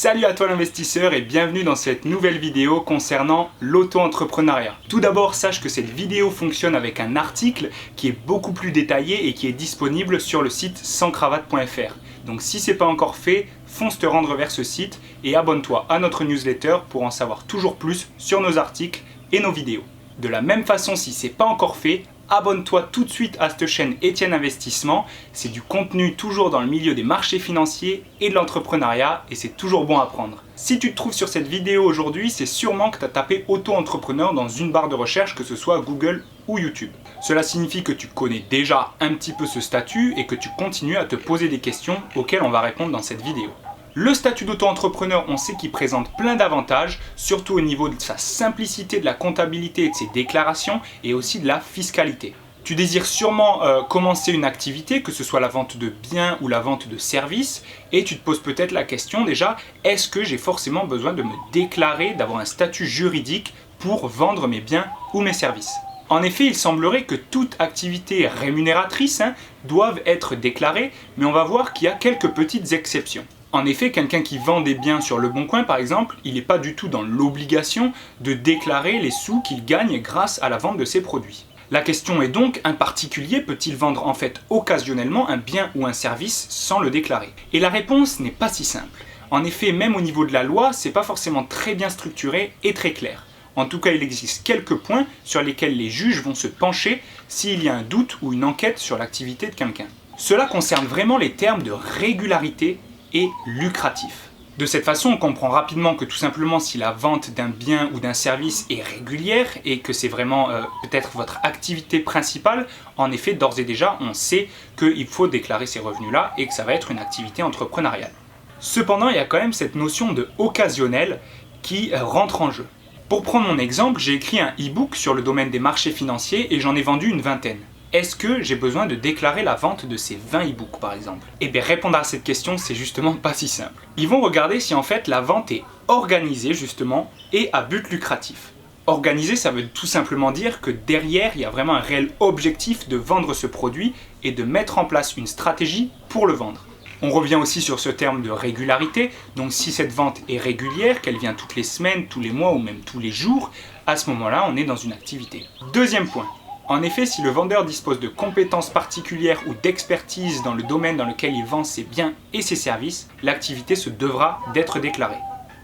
Salut à toi l'investisseur et bienvenue dans cette nouvelle vidéo concernant l'auto-entrepreneuriat. Tout d'abord, sache que cette vidéo fonctionne avec un article qui est beaucoup plus détaillé et qui est disponible sur le site sanscravate.fr. Donc si ce n'est pas encore fait, fonce te rendre vers ce site et abonne-toi à notre newsletter pour en savoir toujours plus sur nos articles et nos vidéos. De la même façon, si ce n'est pas encore fait, abonne-toi tout de suite à cette chaîne Etienne Investissement. C'est du contenu toujours dans le milieu des marchés financiers et de l'entrepreneuriat et c'est toujours bon à prendre. Si tu te trouves sur cette vidéo aujourd'hui, c'est sûrement que tu as tapé auto-entrepreneur dans une barre de recherche, que ce soit Google ou YouTube. Cela signifie que tu connais déjà un petit peu ce statut et que tu continues à te poser des questions auxquelles on va répondre dans cette vidéo. Le statut d'auto-entrepreneur, on sait qu'il présente plein d'avantages, surtout au niveau de sa simplicité, de la comptabilité et de ses déclarations, et aussi de la fiscalité. Tu désires sûrement commencer une activité, que ce soit la vente de biens ou la vente de services, et tu te poses peut-être la question déjà, est-ce que j'ai forcément besoin de me déclarer, d'avoir un statut juridique pour vendre mes biens ou mes services ? En effet, il semblerait que toute activité rémunératrice doive être déclarée, mais on va voir qu'il y a quelques petites exceptions. En effet, quelqu'un qui vend des biens sur Le Bon Coin, par exemple, il n'est pas du tout dans l'obligation de déclarer les sous qu'il gagne grâce à la vente de ses produits. La question est donc, un particulier peut-il vendre en fait occasionnellement un bien ou un service sans le déclarer ? Et la réponse n'est pas si simple. En effet, même au niveau de la loi, c'est pas forcément très bien structuré et très clair. En tout cas, il existe quelques points sur lesquels les juges vont se pencher s'il y a un doute ou une enquête sur l'activité de quelqu'un. Cela concerne vraiment les termes de régularité et lucratif. De cette façon, on comprend rapidement que tout simplement si la vente d'un bien ou d'un service est régulière et que c'est vraiment peut-être votre activité principale, en effet, d'ores et déjà, on sait qu'il faut déclarer ces revenus-là et que ça va être une activité entrepreneuriale. Cependant, il y a quand même cette notion de occasionnel qui rentre en jeu. Pour prendre mon exemple, j'ai écrit un e-book sur le domaine des marchés financiers et j'en ai vendu une vingtaine. Est-ce que j'ai besoin de déclarer la vente de ces 20 e-books par exemple ? Eh bien répondre à cette question, c'est justement pas si simple. Ils vont regarder si en fait la vente est organisée justement et à but lucratif. Organisé, ça veut tout simplement dire que derrière, il y a vraiment un réel objectif de vendre ce produit et de mettre en place une stratégie pour le vendre. On revient aussi sur ce terme de régularité, donc si cette vente est régulière, qu'elle vient toutes les semaines, tous les mois ou même tous les jours, à ce moment-là, on est dans une activité. Deuxième point. En effet, si le vendeur dispose de compétences particulières ou d'expertise dans le domaine dans lequel il vend ses biens et ses services, l'activité se devra d'être déclarée.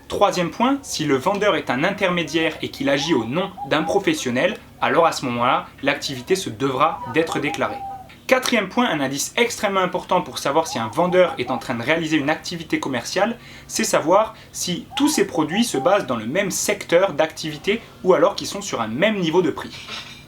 Troisième point, si le vendeur est un intermédiaire et qu'il agit au nom d'un professionnel, alors à ce moment-là, l'activité se devra d'être déclarée. Quatrième point, un indice extrêmement important pour savoir si un vendeur est en train de réaliser une activité commerciale, c'est savoir si tous ses produits se basent dans le même secteur d'activité ou alors qu'ils sont sur un même niveau de prix.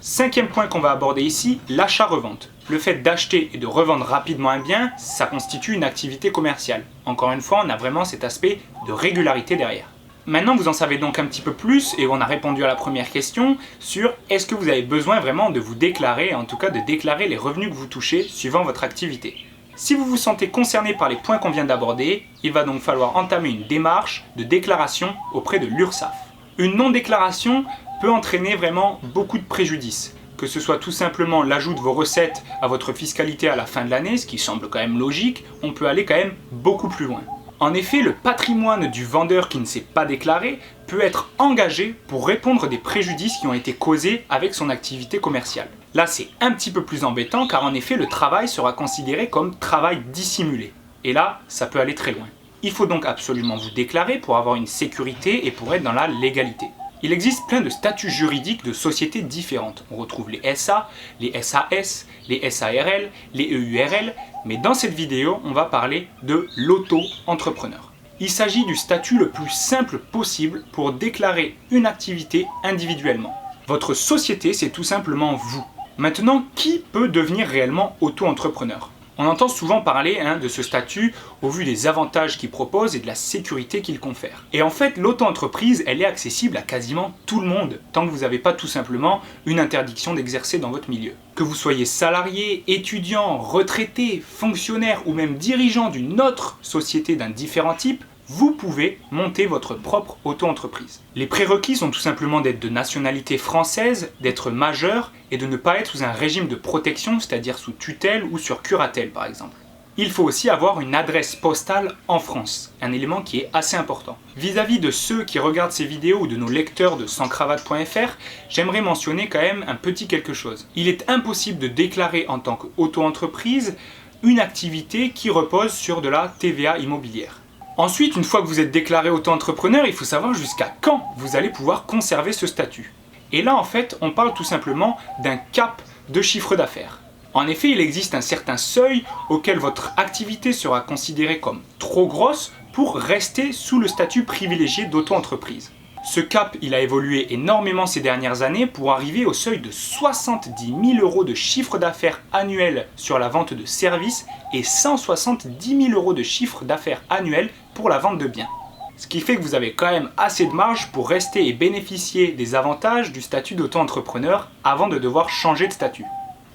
Cinquième point qu'on va aborder ici, l'achat-revente. Le fait d'acheter et de revendre rapidement un bien, ça constitue une activité commerciale. Encore une fois, on a vraiment cet aspect de régularité derrière. Maintenant, vous en savez donc un petit peu plus et on a répondu à la première question sur est-ce que vous avez besoin vraiment de vous déclarer, en tout cas de déclarer les revenus que vous touchez suivant votre activité. Si vous vous sentez concerné par les points qu'on vient d'aborder, il va donc falloir entamer une démarche de déclaration auprès de l'URSSAF. Une non-déclaration peut entraîner vraiment beaucoup de préjudices, que ce soit tout simplement l'ajout de vos recettes à votre fiscalité à la fin de l'année, ce qui semble quand même logique, on peut aller quand même beaucoup plus loin. En effet, le patrimoine du vendeur qui ne s'est pas déclaré peut être engagé pour répondre des préjudices qui ont été causés avec son activité commerciale. Là, c'est un petit peu plus embêtant car en effet, le travail sera considéré comme travail dissimulé. Et là, ça peut aller très loin. Il faut donc absolument vous déclarer pour avoir une sécurité et pour être dans la légalité. Il existe plein de statuts juridiques de sociétés différentes. On retrouve les SA, les SAS, les SARL, les EURL, mais dans cette vidéo, on va parler de l'auto-entrepreneur. Il s'agit du statut le plus simple possible pour déclarer une activité individuellement. Votre société, c'est tout simplement vous. Maintenant, qui peut devenir réellement auto-entrepreneur ? On entend souvent parler de ce statut au vu des avantages qu'il propose et de la sécurité qu'il confère. Et en fait, l'auto-entreprise, elle est accessible à quasiment tout le monde, tant que vous n'avez pas tout simplement une interdiction d'exercer dans votre milieu. Que vous soyez salarié, étudiant, retraité, fonctionnaire ou même dirigeant d'une autre société d'un différent type, vous pouvez monter votre propre auto-entreprise. Les prérequis sont tout simplement d'être de nationalité française, d'être majeur et de ne pas être sous un régime de protection, c'est-à-dire sous tutelle ou sur curatelle par exemple. Il faut aussi avoir une adresse postale en France, un élément qui est assez important. Vis-à-vis de ceux qui regardent ces vidéos ou de nos lecteurs de sanscravate.fr, j'aimerais mentionner quand même un petit quelque chose. Il est impossible de déclarer en tant qu'auto-entreprise une activité qui repose sur de la TVA immobilière. Ensuite, une fois que vous êtes déclaré auto-entrepreneur, il faut savoir jusqu'à quand vous allez pouvoir conserver ce statut. Et là, en fait, on parle tout simplement d'un cap de chiffre d'affaires. En effet, il existe un certain seuil auquel votre activité sera considérée comme trop grosse pour rester sous le statut privilégié d'auto-entreprise. Ce cap, il a évolué énormément ces dernières années pour arriver au seuil de 70 000 € de chiffre d'affaires annuel sur la vente de services et 170 000 € de chiffre d'affaires annuel pour la vente de biens. Ce qui fait que vous avez quand même assez de marge pour rester et bénéficier des avantages du statut d'auto-entrepreneur avant de devoir changer de statut.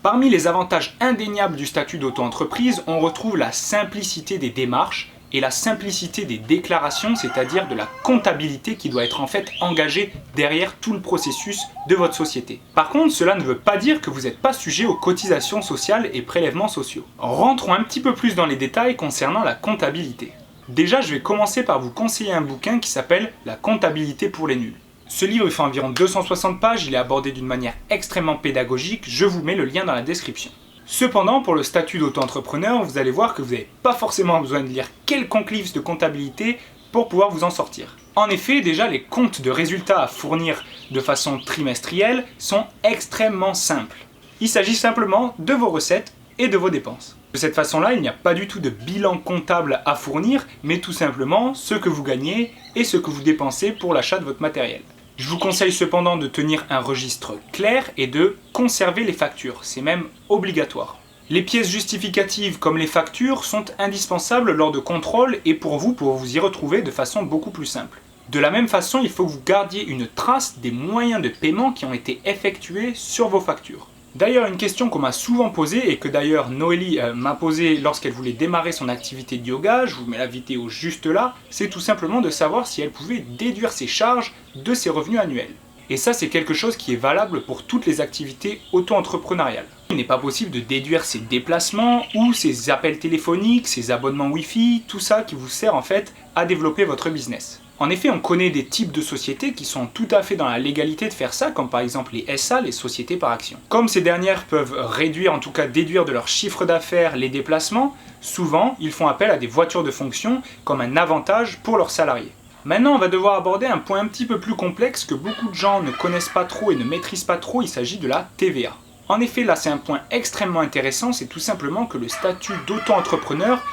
Parmi les avantages indéniables du statut d'auto-entreprise, on retrouve la simplicité des démarches et la simplicité des déclarations, c'est-à-dire de la comptabilité qui doit être en fait engagée derrière tout le processus de votre société. Par contre, cela ne veut pas dire que vous n'êtes pas sujet aux cotisations sociales et prélèvements sociaux. Rentrons un petit peu plus dans les détails concernant la comptabilité. Déjà, je vais commencer par vous conseiller un bouquin qui s'appelle « La comptabilité pour les nuls ». Ce livre il fait environ 260 pages, il est abordé d'une manière extrêmement pédagogique, je vous mets le lien dans la description. Cependant, pour le statut d'auto-entrepreneur, vous allez voir que vous n'avez pas forcément besoin de lire quelconque livre de comptabilité pour pouvoir vous en sortir. En effet, déjà les comptes de résultats à fournir de façon trimestrielle sont extrêmement simples. Il s'agit simplement de vos recettes et de vos dépenses. De cette façon-là, il n'y a pas du tout de bilan comptable à fournir, mais tout simplement ce que vous gagnez et ce que vous dépensez pour l'achat de votre matériel. Je vous conseille cependant de tenir un registre clair et de conserver les factures, c'est même obligatoire. Les pièces justificatives comme les factures sont indispensables lors de contrôles et pour vous y retrouver de façon beaucoup plus simple. De la même façon, il faut que vous gardiez une trace des moyens de paiement qui ont été effectués sur vos factures. D'ailleurs, une question qu'on m'a souvent posée et que d'ailleurs Noélie m'a posée lorsqu'elle voulait démarrer son activité de yoga, je vous mets la vidéo juste là, c'est tout simplement de savoir si elle pouvait déduire ses charges de ses revenus annuels. Et ça, c'est quelque chose qui est valable pour toutes les activités auto-entrepreneuriales. Il n'est pas possible de déduire ses déplacements ou ses appels téléphoniques, ses abonnements Wi-Fi, tout ça qui vous sert en fait à développer votre business. En effet, on connaît des types de sociétés qui sont tout à fait dans la légalité de faire ça, comme par exemple les SA, les sociétés par action. Comme ces dernières peuvent réduire, en tout cas déduire de leur chiffre d'affaires les déplacements, souvent ils font appel à des voitures de fonction comme un avantage pour leurs salariés. Maintenant, on va devoir aborder un point un petit peu plus complexe que beaucoup de gens ne connaissent pas trop et ne maîtrisent pas trop, il s'agit de la TVA. En effet, là c'est un point extrêmement intéressant, c'est tout simplement que le statut d'auto-entrepreneur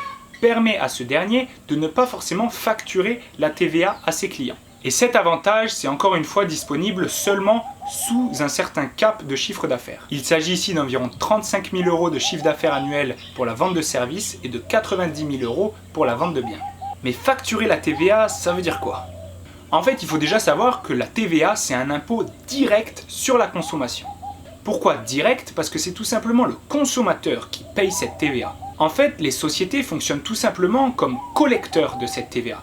permet à ce dernier de ne pas forcément facturer la TVA à ses clients. Et cet avantage, c'est encore une fois disponible seulement sous un certain cap de chiffre d'affaires. Il s'agit ici d'environ 35 000 € de chiffre d'affaires annuel pour la vente de services et de 90 000 € pour la vente de biens. Mais facturer la TVA, ça veut dire quoi? En fait, il faut déjà savoir que la TVA, c'est un impôt direct sur la consommation. Pourquoi direct? Parce que c'est tout simplement le consommateur qui paye cette TVA. En fait, les sociétés fonctionnent tout simplement comme collecteurs de cette TVA.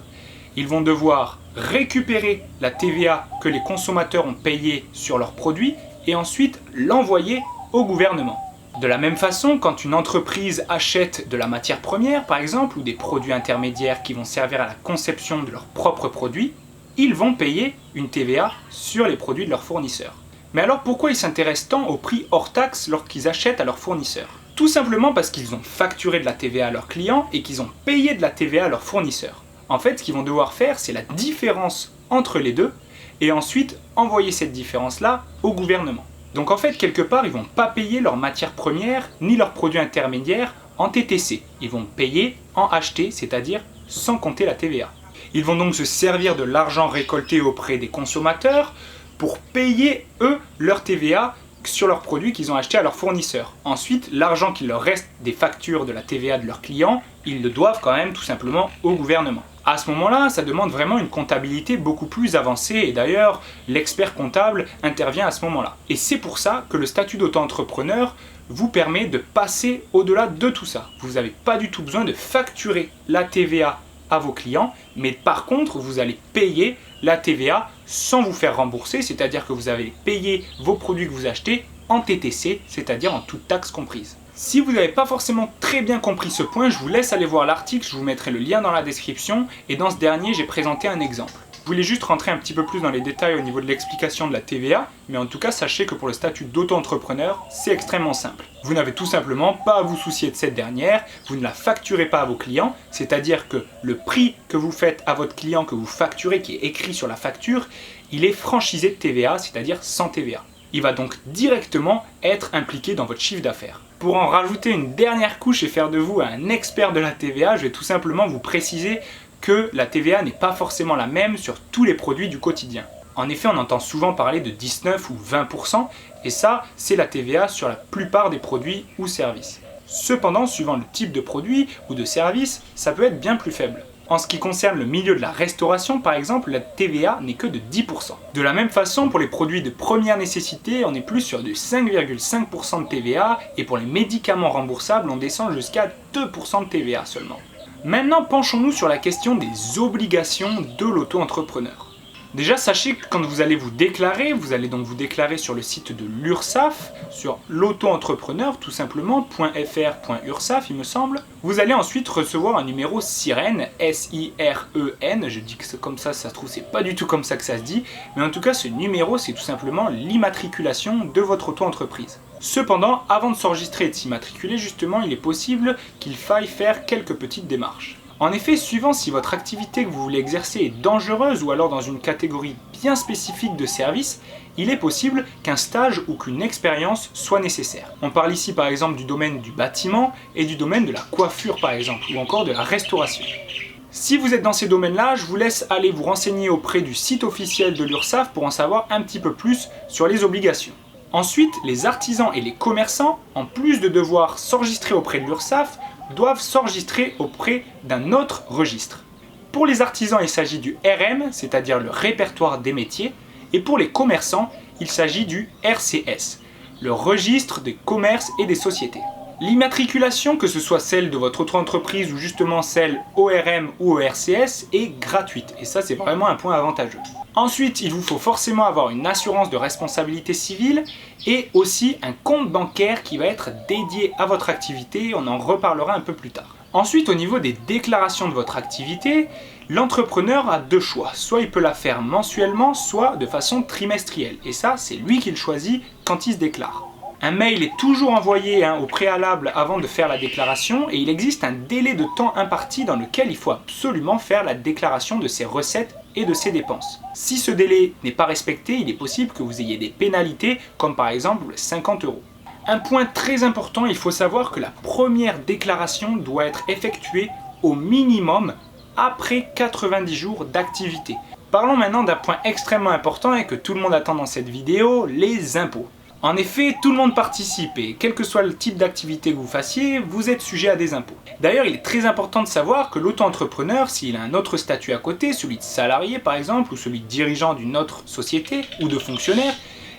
Ils vont devoir récupérer la TVA que les consommateurs ont payée sur leurs produits et ensuite l'envoyer au gouvernement. De la même façon, quand une entreprise achète de la matière première, par exemple, ou des produits intermédiaires qui vont servir à la conception de leurs propres produits, ils vont payer une TVA sur les produits de leurs fournisseurs. Mais alors pourquoi ils s'intéressent tant au prix hors taxe lorsqu'ils achètent à leurs fournisseurs? Tout simplement parce qu'ils ont facturé de la TVA à leurs clients et qu'ils ont payé de la TVA à leurs fournisseurs. En fait, ce qu'ils vont devoir faire, c'est la différence entre les deux et ensuite envoyer cette différence-là au gouvernement. Donc en fait, quelque part, ils ne vont pas payer leurs matières premières ni leurs produits intermédiaires en TTC. Ils vont payer en HT, c'est-à-dire sans compter la TVA. Ils vont donc se servir de l'argent récolté auprès des consommateurs pour payer, eux, leur TVA sur leurs produits qu'ils ont achetés à leurs fournisseurs. Ensuite, l'argent qu'il leur reste des factures de la TVA de leurs clients, ils le doivent quand même tout simplement au gouvernement. À ce moment-là, ça demande vraiment une comptabilité beaucoup plus avancée et d'ailleurs, l'expert comptable intervient à ce moment-là. Et c'est pour ça que le statut d'auto-entrepreneur vous permet de passer au-delà de tout ça. Vous n'avez pas du tout besoin de facturer la TVA à vos clients, mais par contre, vous allez payer la TVA sans vous faire rembourser, c'est-à-dire que vous avez payé vos produits que vous achetez en TTC, c'est-à-dire en toute taxe comprise. Si vous n'avez pas forcément très bien compris ce point, je vous laisse aller voir l'article, je vous mettrai le lien dans la description, et dans ce dernier, j'ai présenté un exemple. Je voulais juste rentrer un petit peu plus dans les détails au niveau de l'explication de la TVA, mais en tout cas, sachez que pour le statut d'auto-entrepreneur, c'est extrêmement simple. Vous n'avez tout simplement pas à vous soucier de cette dernière, vous ne la facturez pas à vos clients, c'est-à-dire que le prix que vous faites à votre client, que vous facturez, qui est écrit sur la facture, il est franchisé de TVA, c'est-à-dire sans TVA. Il va donc directement être impliqué dans votre chiffre d'affaires. Pour en rajouter une dernière couche et faire de vous un expert de la TVA, je vais tout simplement vous préciser que la TVA n'est pas forcément la même sur tous les produits du quotidien. En effet, on entend souvent parler de 19 ou 20%, et ça, c'est la TVA sur la plupart des produits ou services. Cependant, suivant le type de produit ou de service, ça peut être bien plus faible. En ce qui concerne le milieu de la restauration, par exemple, la TVA n'est que de 10%. De la même façon, pour les produits de première nécessité, on est plus sur du 5,5% de TVA, et pour les médicaments remboursables, on descend jusqu'à 2% de TVA seulement. Maintenant, penchons-nous sur la question des obligations de l'auto-entrepreneur. Déjà, sachez que quand vous allez vous allez donc vous déclarer sur le site de l'URSSAF, sur l'auto-entrepreneur, tout simplement, .fr.ursaf, il me semble. Vous allez ensuite recevoir un numéro SIREN, S-I-R-E-N, je dis que c'est comme ça se trouve, c'est pas du tout comme ça que ça se dit, mais en tout cas, ce numéro, c'est tout simplement l'immatriculation de votre auto-entreprise. Cependant, avant de s'enregistrer et de s'immatriculer, justement, il est possible qu'il faille faire quelques petites démarches. En effet, suivant si votre activité que vous voulez exercer est dangereuse ou alors dans une catégorie bien spécifique de service, il est possible qu'un stage ou qu'une expérience soit nécessaire. On parle ici par exemple du domaine du bâtiment et du domaine de la coiffure par exemple, ou encore de la restauration. Si vous êtes dans ces domaines-là, je vous laisse aller vous renseigner auprès du site officiel de l'URSSAF pour en savoir un petit peu plus sur les obligations. Ensuite, les artisans et les commerçants, en plus de devoir s'enregistrer auprès de l'URSSAF, doivent s'enregistrer auprès d'un autre registre. Pour les artisans, il s'agit du RM, c'est-à-dire le répertoire des métiers, et pour les commerçants, il s'agit du RCS, le registre des commerces et des sociétés. L'immatriculation, que ce soit celle de votre auto-entreprise ou justement celle ORM ou au RCS, est gratuite, et ça c'est vraiment un point avantageux. Ensuite, il vous faut forcément avoir une assurance de responsabilité civile et aussi un compte bancaire qui va être dédié à votre activité, on en reparlera un peu plus tard. Ensuite, au niveau des déclarations de votre activité, l'entrepreneur a deux choix. Soit il peut la faire mensuellement, soit de façon trimestrielle. Et ça, c'est lui qui le choisit quand il se déclare. Un mail est toujours envoyé au préalable avant de faire la déclaration et il existe un délai de temps imparti dans lequel il faut absolument faire la déclaration de ses recettes et de ses dépenses. Si ce délai n'est pas respecté, il est possible que vous ayez des pénalités comme par exemple 50 €. Un point très important, il faut savoir que la première déclaration doit être effectuée au minimum après 90 jours d'activité. Parlons maintenant d'un point extrêmement important et que tout le monde attend dans cette vidéo, les impôts. En effet, tout le monde participe et quel que soit le type d'activité que vous fassiez, vous êtes sujet à des impôts. D'ailleurs, il est très important de savoir que l'auto-entrepreneur, s'il a un autre statut à côté, celui de salarié par exemple, ou celui de dirigeant d'une autre société, ou de fonctionnaire,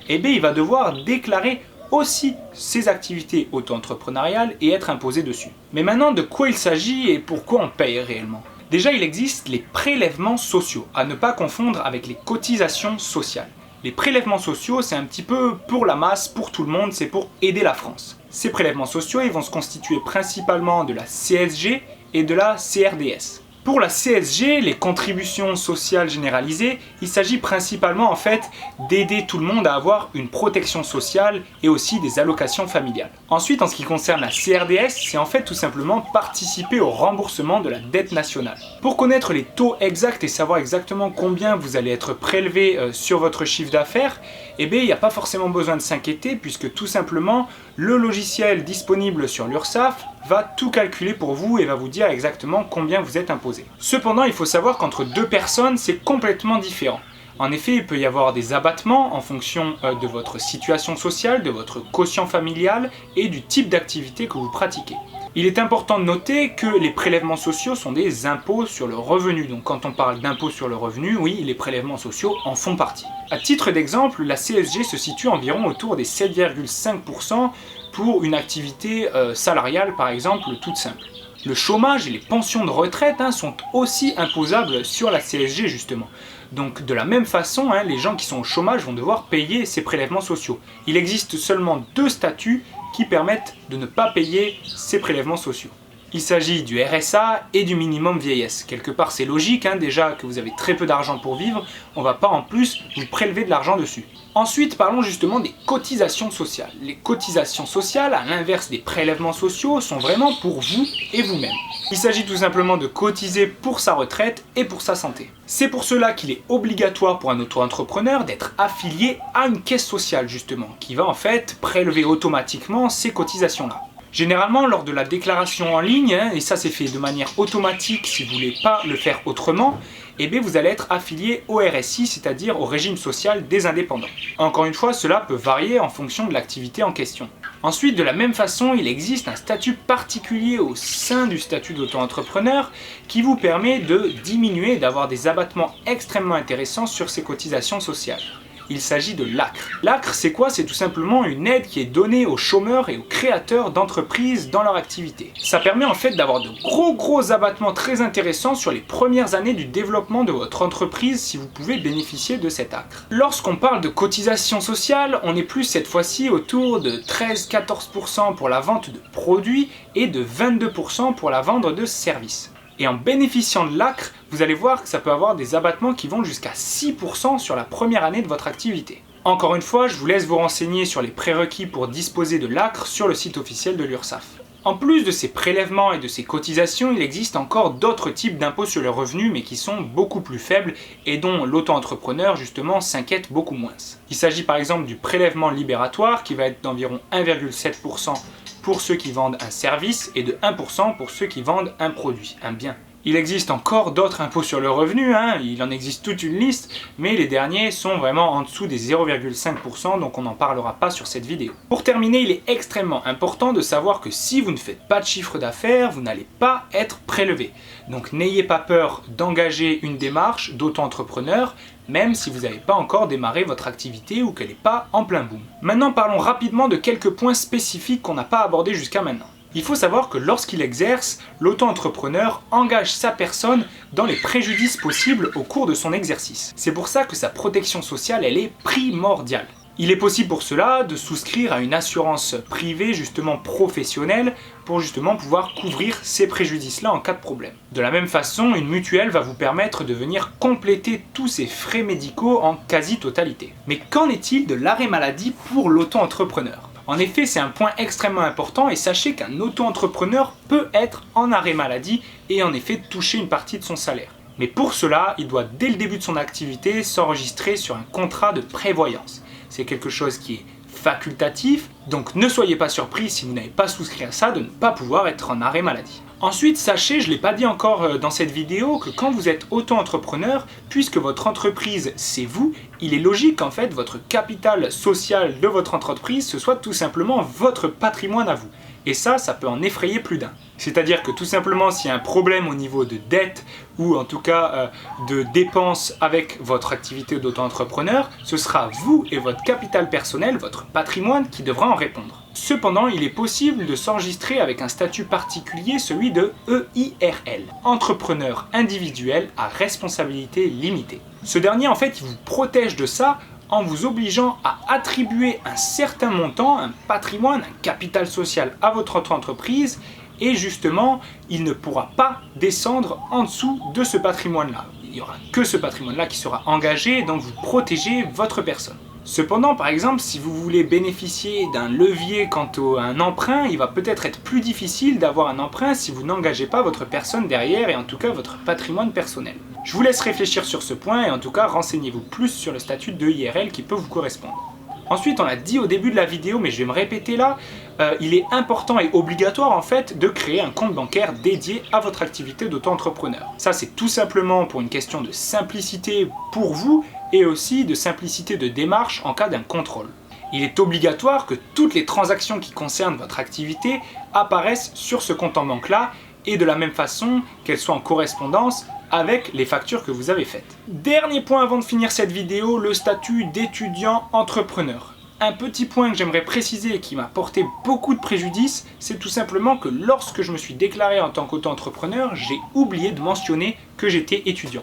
eh bien il va devoir déclarer aussi ses activités auto-entrepreneuriales et être imposé dessus. Mais maintenant, de quoi il s'agit et pourquoi on paye réellement ? Déjà, il existe les prélèvements sociaux, à ne pas confondre avec les cotisations sociales. Les prélèvements sociaux, c'est un petit peu pour la masse, pour tout le monde, c'est pour aider la France. Ces prélèvements sociaux, ils vont se constituer principalement de la CSG et de la CRDS. Pour la CSG, les contributions sociales généralisées, il s'agit principalement en fait d'aider tout le monde à avoir une protection sociale et aussi des allocations familiales. Ensuite, en ce qui concerne la CRDS, c'est en fait tout simplement participer au remboursement de la dette nationale. Pour connaître les taux exacts et savoir exactement combien vous allez être prélevé sur votre chiffre d'affaires, eh bien il n'y a pas forcément besoin de s'inquiéter puisque tout simplement le logiciel disponible sur l'URSSAF va tout calculer pour vous et va vous dire exactement combien vous êtes imposé. Cependant, il faut savoir qu'entre deux personnes, c'est complètement différent. En effet, il peut y avoir des abattements en fonction de votre situation sociale, de votre quotient familial et du type d'activité que vous pratiquez. Il est important de noter que les prélèvements sociaux sont des impôts sur le revenu. Donc quand on parle d'impôts sur le revenu, oui, les prélèvements sociaux en font partie. À titre d'exemple, la CSG se situe environ autour des 7,5% pour une activité salariale par exemple toute simple. Le chômage et les pensions de retraite sont aussi imposables sur la CSG justement. Donc de la même façon, les gens qui sont au chômage vont devoir payer ces prélèvements sociaux. Il existe seulement deux statuts qui permettent de ne pas payer ces prélèvements sociaux. Il s'agit du RSA et du minimum vieillesse. Quelque part c'est logique, déjà que vous avez très peu d'argent pour vivre, on ne va pas en plus vous prélever de l'argent dessus. Ensuite, parlons justement des cotisations sociales. Les cotisations sociales, à l'inverse des prélèvements sociaux, sont vraiment pour vous et vous-même. Il s'agit tout simplement de cotiser pour sa retraite et pour sa santé. C'est pour cela qu'il est obligatoire pour un auto-entrepreneur d'être affilié à une caisse sociale justement, qui va en fait prélever automatiquement ces cotisations-là. Généralement, lors de la déclaration en ligne, et ça c'est fait de manière automatique si vous ne voulez pas le faire autrement, vous allez être affilié au RSI, c'est-à-dire au régime social des indépendants. Encore une fois, cela peut varier en fonction de l'activité en question. Ensuite, de la même façon, il existe un statut particulier au sein du statut d'auto-entrepreneur qui vous permet de diminuer et d'avoir des abattements extrêmement intéressants sur ces cotisations sociales. Il s'agit de l'ACRE. L'ACRE, c'est quoi? C'est tout simplement une aide qui est donnée aux chômeurs et aux créateurs d'entreprises dans leur activité. Ça permet en fait d'avoir de gros abattements très intéressants sur les premières années du développement de votre entreprise si vous pouvez bénéficier de cet ACRE. Lorsqu'on parle de cotisation sociale, on est plus cette fois-ci autour de 13-14% pour la vente de produits et de 22% pour la vente de services. Et en bénéficiant de l'ACRE, vous allez voir que ça peut avoir des abattements qui vont jusqu'à 6% sur la première année de votre activité. Encore une fois, je vous laisse vous renseigner sur les prérequis pour disposer de l'ACRE sur le site officiel de l'URSSAF. En plus de ces prélèvements et de ces cotisations, il existe encore d'autres types d'impôts sur le revenu mais qui sont beaucoup plus faibles et dont l'auto-entrepreneur justement s'inquiète beaucoup moins. Il s'agit par exemple du prélèvement libératoire qui va être d'environ 1,7% pour ceux qui vendent un service et de 1% pour ceux qui vendent un produit, un bien. Il existe encore d'autres impôts sur le revenu, il en existe toute une liste, mais les derniers sont vraiment en dessous des 0,5%, donc on n'en parlera pas sur cette vidéo. Pour terminer, il est extrêmement important de savoir que si vous ne faites pas de chiffre d'affaires, vous n'allez pas être prélevé. Donc n'ayez pas peur d'engager une démarche d'auto-entrepreneur, même si vous n'avez pas encore démarré votre activité ou qu'elle n'est pas en plein boom. Maintenant, parlons rapidement de quelques points spécifiques qu'on n'a pas abordés jusqu'à maintenant. Il faut savoir que lorsqu'il exerce, l'auto-entrepreneur engage sa personne dans les préjudices possibles au cours de son exercice. C'est pour ça que sa protection sociale, elle est primordiale. Il est possible pour cela de souscrire à une assurance privée justement professionnelle pour justement pouvoir couvrir ces préjudices-là en cas de problème. De la même façon, une mutuelle va vous permettre de venir compléter tous ces frais médicaux en quasi-totalité. Mais qu'en est-il de l'arrêt maladie pour l'auto-entrepreneur ? En effet, c'est un point extrêmement important et sachez qu'un auto-entrepreneur peut être en arrêt maladie et en effet toucher une partie de son salaire. Mais pour cela, il doit dès le début de son activité s'enregistrer sur un contrat de prévoyance. C'est quelque chose qui est facultatif, donc ne soyez pas surpris si vous n'avez pas souscrit à ça de ne pas pouvoir être en arrêt maladie. Ensuite, sachez, je ne l'ai pas dit encore dans cette vidéo, que quand vous êtes auto-entrepreneur, puisque votre entreprise c'est vous, il est logique qu'en fait votre capital social de votre entreprise ce soit tout simplement votre patrimoine à vous. Et ça peut en effrayer plus d'un. C'est-à-dire que tout simplement s'il y a un problème au niveau de dette ou en tout cas de dépenses avec votre activité d'auto-entrepreneur, ce sera vous et votre capital personnel, votre patrimoine qui devra en répondre. Cependant, il est possible de s'enregistrer avec un statut particulier, celui de EIRL, entrepreneur individuel à responsabilité limitée. Ce dernier en fait il vous protège de ça en vous obligeant à attribuer un certain montant, un patrimoine, un capital social à votre entreprise et justement, il ne pourra pas descendre en dessous de ce patrimoine-là. Il n'y aura que ce patrimoine-là qui sera engagé, donc vous protégez votre personne. Cependant, par exemple, si vous voulez bénéficier d'un levier quant à un emprunt, il va peut-être être plus difficile d'avoir un emprunt si vous n'engagez pas votre personne derrière et en tout cas votre patrimoine personnel. Je vous laisse réfléchir sur ce point et en tout cas renseignez-vous plus sur le statut de IRL qui peut vous correspondre. Ensuite, on l'a dit au début de la vidéo, mais je vais me répéter là, il est important et obligatoire en fait de créer un compte bancaire dédié à votre activité d'auto-entrepreneur. Ça c'est tout simplement pour une question de simplicité pour vous et aussi de simplicité de démarche en cas d'un contrôle. Il est obligatoire que toutes les transactions qui concernent votre activité apparaissent sur ce compte en banque là et de la même façon qu'elles soient en correspondance avec les factures que vous avez faites. Dernier point avant de finir cette vidéo, le statut d'étudiant entrepreneur. Un petit point que j'aimerais préciser et qui m'a porté beaucoup de préjudice, c'est tout simplement que lorsque je me suis déclaré en tant qu'auto-entrepreneur, j'ai oublié de mentionner que j'étais étudiant.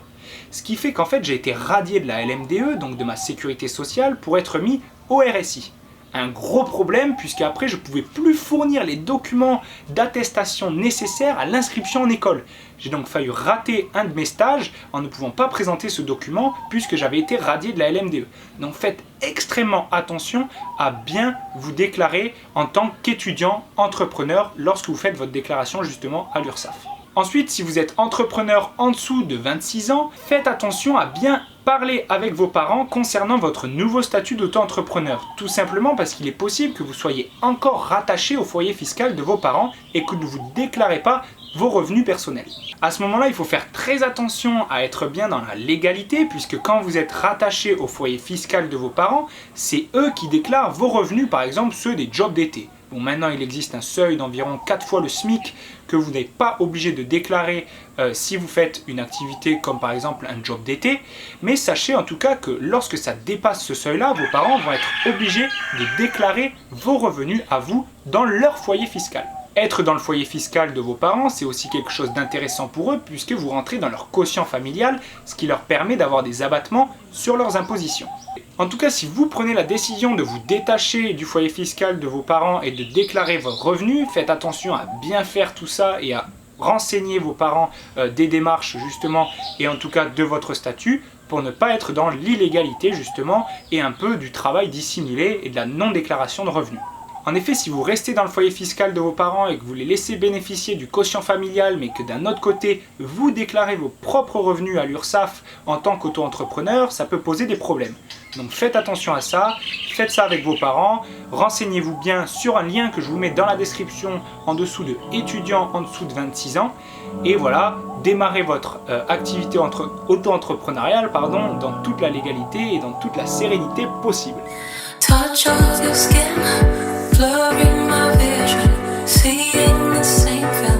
Ce qui fait qu'en fait j'ai été radié de la LMDE, donc de ma sécurité sociale, pour être mis au RSI. un gros problème puisque après je ne pouvais plus fournir les documents d'attestation nécessaires à l'inscription en école. J'ai donc failli rater un de mes stages en ne pouvant pas présenter ce document puisque j'avais été radié de la LMDE. Donc faites extrêmement attention à bien vous déclarer en tant qu'étudiant entrepreneur lorsque vous faites votre déclaration justement à l'URSSAF. Ensuite, si vous êtes entrepreneur en dessous de 26 ans, faites attention à bien parler avec vos parents concernant votre nouveau statut d'auto-entrepreneur. Tout simplement parce qu'il est possible que vous soyez encore rattaché au foyer fiscal de vos parents et que ne vous déclarez pas vos revenus personnels. À ce moment-là, il faut faire très attention à être bien dans la légalité puisque quand vous êtes rattaché au foyer fiscal de vos parents, c'est eux qui déclarent vos revenus, par exemple ceux des jobs d'été. Bon, maintenant, il existe un seuil d'environ 4 fois le SMIC que vous n'êtes pas obligé de déclarer si vous faites une activité comme par exemple un job d'été. Mais sachez en tout cas que lorsque ça dépasse ce seuil-là, vos parents vont être obligés de déclarer vos revenus à vous dans leur foyer fiscal. Être dans le foyer fiscal de vos parents, c'est aussi quelque chose d'intéressant pour eux puisque vous rentrez dans leur quotient familial, ce qui leur permet d'avoir des abattements sur leurs impositions. En tout cas, si vous prenez la décision de vous détacher du foyer fiscal de vos parents et de déclarer vos revenus, faites attention à bien faire tout ça et à renseigner vos parents des démarches justement et en tout cas de votre statut pour ne pas être dans l'illégalité justement et un peu du travail dissimulé et de la non-déclaration de revenus. En effet, si vous restez dans le foyer fiscal de vos parents et que vous les laissez bénéficier du quotient familial, mais que d'un autre côté, vous déclarez vos propres revenus à l'URSSAF en tant qu'auto-entrepreneur, ça peut poser des problèmes. Donc faites attention à ça, faites ça avec vos parents, renseignez-vous bien sur un lien que je vous mets dans la description en dessous de étudiants en dessous de 26 ans. Et voilà, démarrez votre activité auto-entrepreneuriale dans toute la légalité et dans toute la sérénité possible. Touch of your skin, blurring my vision, seeing the same film.